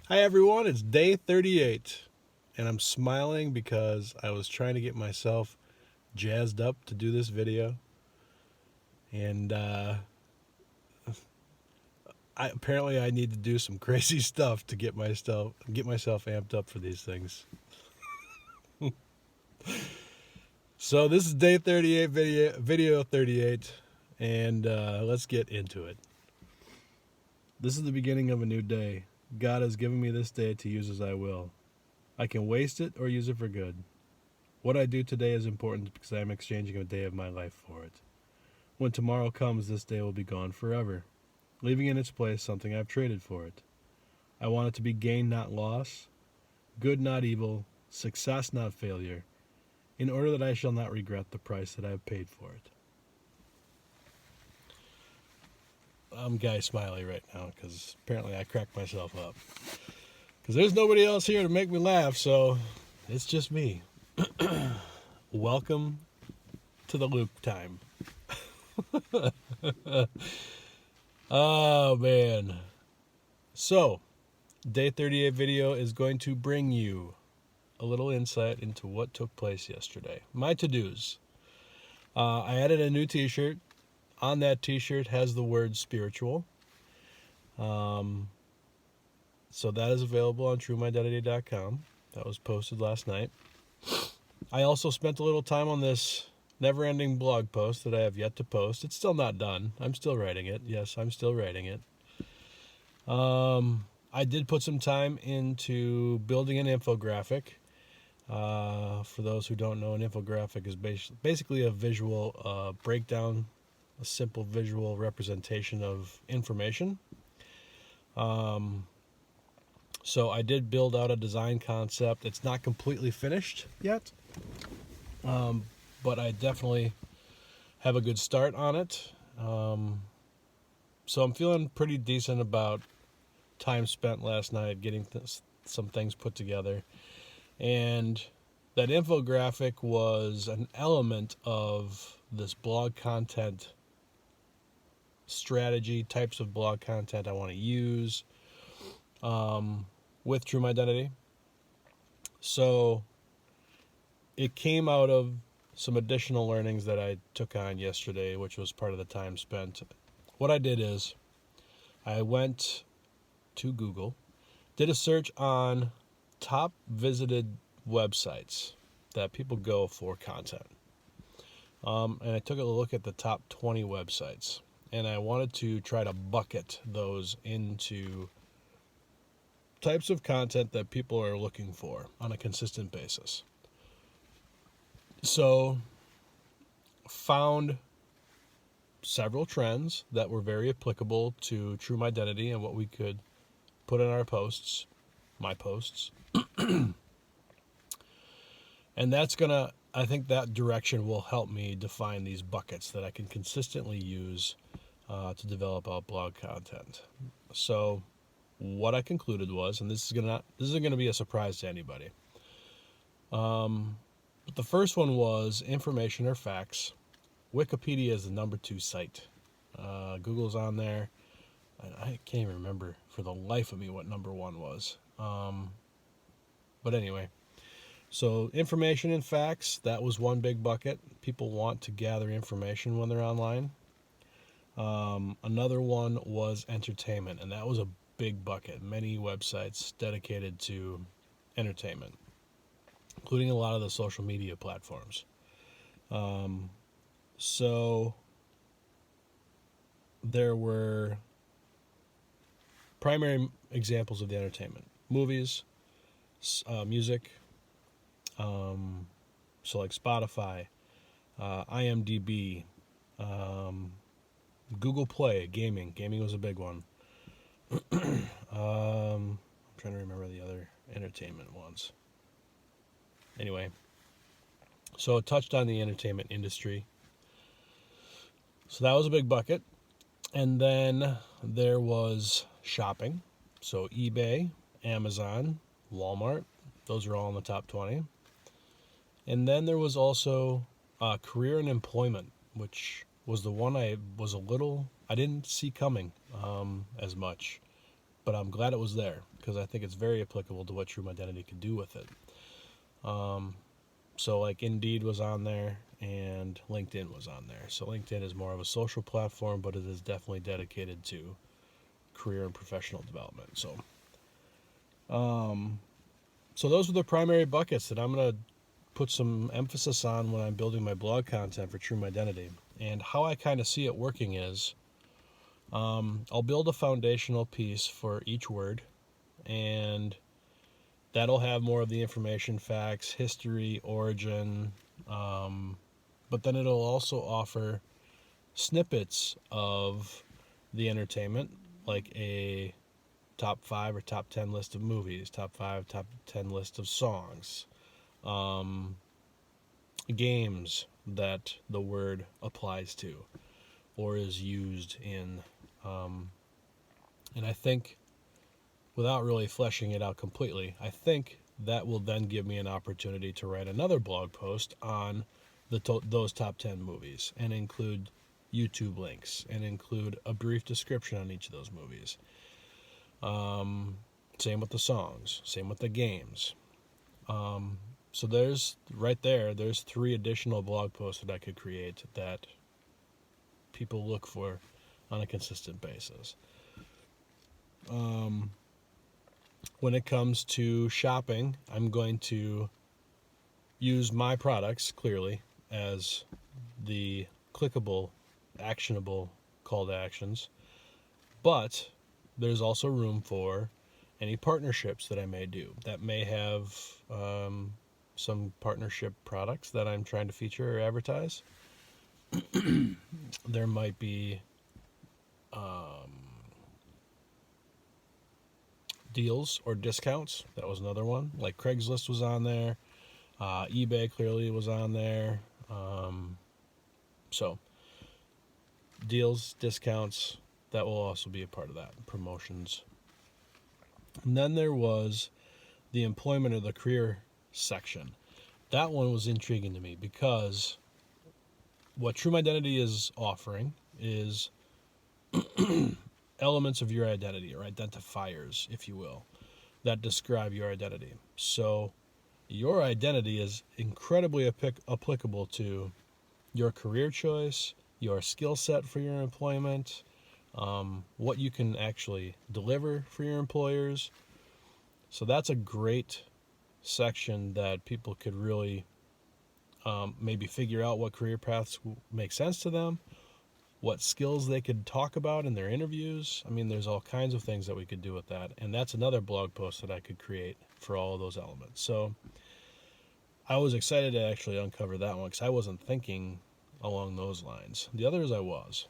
Hi everyone, it's day 38, and I'm smiling because I was trying to get myself jazzed up to do this video, and apparently I need to do some crazy stuff to get myself amped up for these things. So this is day 38, video 38, and let's get into it. This is the beginning of a new day. God has given me this day to use as I will. I can waste it or use it for good. What I do today is important because I am exchanging a day of my life for it. When tomorrow comes, this day will be gone forever, leaving in its place something I've traded for it. I want it to be gain, not loss, good, not evil, success, not failure, in order that I shall not regret the price that I have paid for it. I'm Guy Smiley right now because apparently I cracked myself up. Because there's nobody else here to make me laugh, so it's just me. Welcome to the loop time. Oh, man. So, day 38 video is going to bring you a little insight into what took place yesterday. My to-dos. I added a new t-shirt. On that t-shirt has the word spiritual. So that is available on TrueMydentity.com. That was posted last night. I also spent a little time on this never-ending blog post that I have yet to post. It's still not done. I'm still writing it. Yes, I'm still writing it. I did put some time into building an infographic. For those who don't know, an infographic is basically a visual breakdown, a simple visual representation of information. So I did build out a design concept. It's not completely finished yet, but I definitely have a good start on it. So I'm feeling pretty decent about time spent last night getting some things put together. And that infographic was an element of this blog content strategy, types of blog content I want to use with True Mydentity. So it came out of some additional learnings that I took on yesterday, which was part of the time spent. What I did is I went to Google, did a search on top visited websites that people go for content. And I took a look at the top 20 websites, and I wanted to try to bucket those into types of content that people are looking for on a consistent basis. So, found several trends that were very applicable to True Mydentity and what we could put in our posts, my posts. And I think that direction will help me define these buckets that I can consistently use to develop out blog content. So what I concluded was, and this isn't gonna be a surprise to anybody. But the first one was information or facts. Wikipedia is the number 2 site. Google's on there. I can't even remember for the life of me what number 1 was. But anyway, so information and facts, that was one big bucket. People want to gather information when they're online. Another one was entertainment, and that was a big bucket. Many websites dedicated to entertainment, including a lot of the social media platforms. So there were primary examples of the entertainment: movies, music, so like Spotify, IMDb, Google Play, gaming. Gaming was a big one. I'm trying to remember the other entertainment ones. Anyway, so it touched on the entertainment industry. So that was a big bucket. And then there was shopping. So eBay, Amazon, Walmart. Those are all in the top 20. And then there was also career and employment, which was the one I didn't see coming as much. but I'm glad it was there because I think it's very applicable to what True Mydentity could do with it. So like Indeed was on there and LinkedIn was on there. So LinkedIn is more of a social platform, but it is definitely dedicated to career and professional development. So those are the primary buckets that I'm going to put some emphasis on when I'm building my blog content for True Mydentity. And how I kind of see it working is I'll build a foundational piece for each word, and that'll have more of the information, facts, history, origin, but then it'll also offer snippets of the entertainment, like a top 5 or top 10 list of movies, top 5, top 10 list of songs, games that the word applies to or is used in. And I think, without really fleshing it out completely, I think that will then give me an opportunity to write another blog post on those top 10 movies and include YouTube links and include a brief description on each of those movies. Same with the songs, same with the games. So there's 3 additional blog posts that I could create that people look for on a consistent basis. When it comes to shopping, I'm going to use my products clearly as the clickable, actionable call to actions, but there's also room for any partnerships that I may do that may have some partnership products that I'm trying to feature or advertise. There might be deals or discounts. That was another one. Like Craigslist was on there. eBay clearly was on there. So deals, discounts, that will also be a part of that. Promotions. And then there was the employment or the career section. That one was intriguing to me because what True Mydentity is offering is elements of your identity, or identifiers, if you will, that describe your identity. So your identity is incredibly applicable to your career choice, your skill set for your employment, what you can actually deliver for your employers. So that's a great section that people could really maybe figure out what career paths make sense to them, what skills they could talk about in their interviews. I mean, there's all kinds of things that we could do with that. And that's another blog post that I could create for all of those elements. So I was excited to actually uncover that one because I wasn't thinking along those lines. The others I was.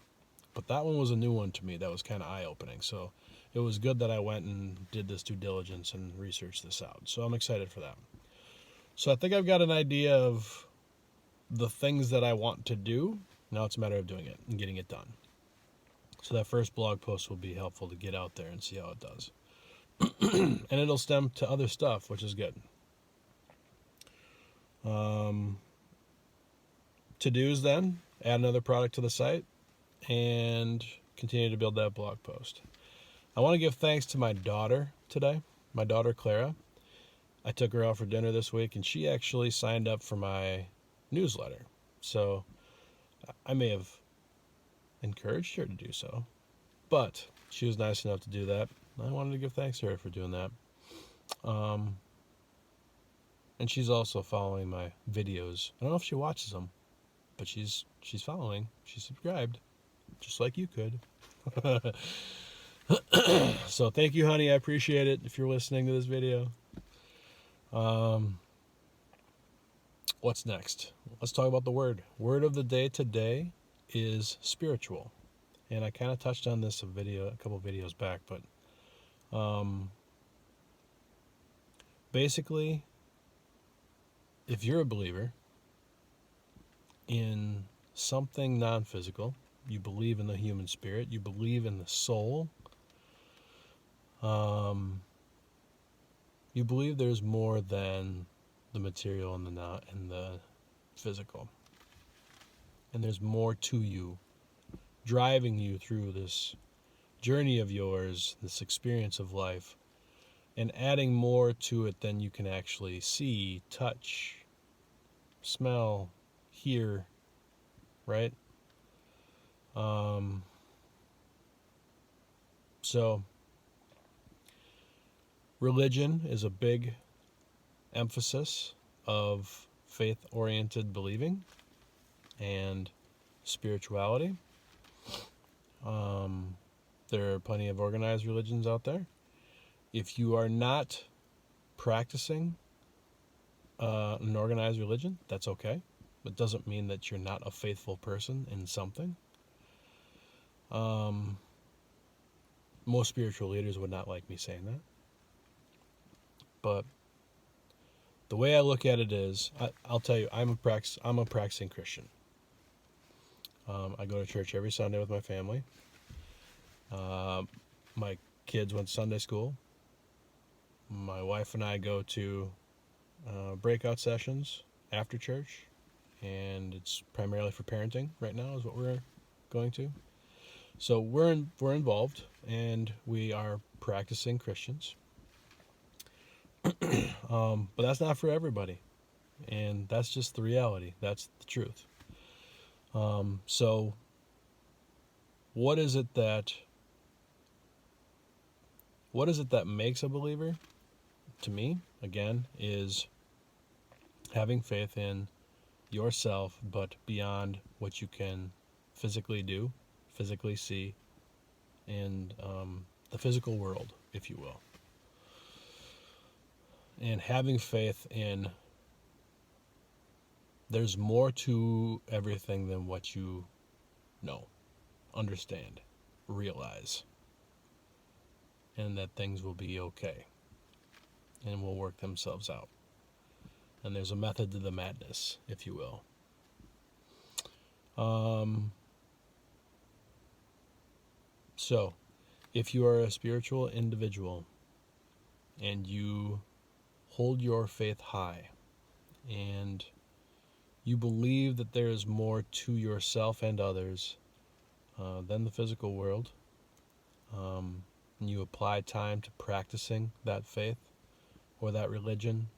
But that one was a new one to me that was kind of eye-opening. So it was good that I went and did this due diligence and researched this out. So I'm excited for that. So I think I've got an idea of the things that I want to do. Now it's a matter of doing it and getting it done. So that first blog post will be helpful to get out there and see how it does. And it'll stem to other stuff, which is good. To-dos then, add another product to the site and continue to build that blog post. I want to give thanks to my daughter today, my daughter Clara. I took her out for dinner this week and she actually signed up for my newsletter. So I may have encouraged her to do so, but she was nice enough to do that. I wanted to give thanks to her for doing that. And she's also following my videos. I don't know if she watches them, but she's following. She's subscribed, just like you could. So thank you, honey. I appreciate it if you're listening to this video. What's next? Let's talk about the word. Word of the day today is spiritual. And I kind of touched on this a couple videos back, but basically, if you're a believer in something non-physical, you believe in the human spirit, you believe in the soul, you believe there's more than the material and the physical, and there's more to you, driving you through this journey of yours, this experience of life, and adding more to it than you can actually see, touch, smell, hear, right? So religion is a big emphasis of faith-oriented believing and spirituality. There are plenty of organized religions out there. If you are not practicing an organized religion, that's okay. It doesn't mean that you're not a faithful person in something. Most spiritual leaders would not like me saying that. But the way I look at it is, I'll tell you, I'm a practicing Christian. I go to church every Sunday with my family. My kids went to Sunday school. My wife and I go to breakout sessions after church, and it's primarily for parenting right now is what we're going to. So we're involved, and we are practicing Christians. But that's not for everybody, and that's just the reality. That's the truth. So what is it that makes a believer? To me, again, is having faith in yourself, but beyond what you can physically do, physically see, and the physical world, if you will. And having faith in there's more to everything than what you know, understand, realize, and that things will be okay and will work themselves out. And there's a method to the madness, if you will. So, if you are a spiritual individual and you hold your faith high and you believe that there is more to yourself and others than the physical world, and you apply time to practicing that faith or that religion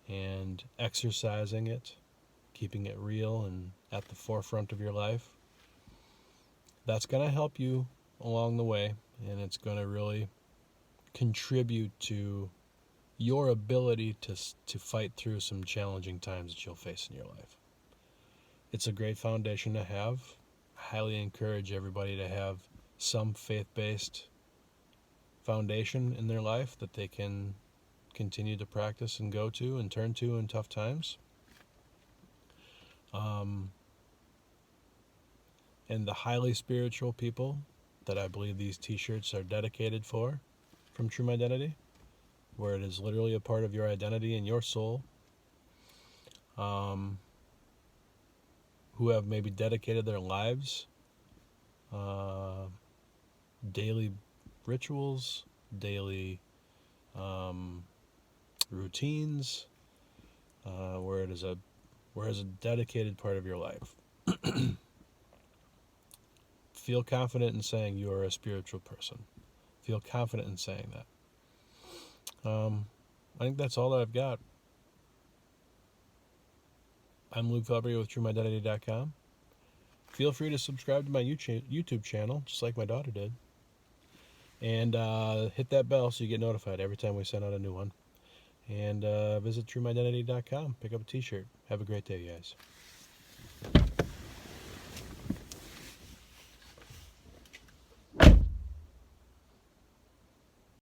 and exercising it, keeping it real and at the forefront of your life, that's going to help you along the way, and it's going to really contribute to your ability to fight through some challenging times that you'll face in your life. It's a great foundation to have. I highly encourage everybody to have some faith-based foundation in their life that they can continue to practice and go to and turn to in tough times. And the highly spiritual people that I believe these t-shirts are dedicated for, from True Mydentity, where it is literally a part of your identity and your soul, who have maybe dedicated their lives, daily rituals, daily routines, where it is a dedicated part of your life. Feel confident in saying you are a spiritual person. Feel confident in saying that. I think that's all that I've got. I'm Luke Feldbrugge with TrueMydentity.com. Feel free to subscribe to my YouTube channel, just like my daughter did. And hit that bell so you get notified every time we send out a new one. And visit TrueMydentity.com. Pick up a t-shirt. Have a great day, guys.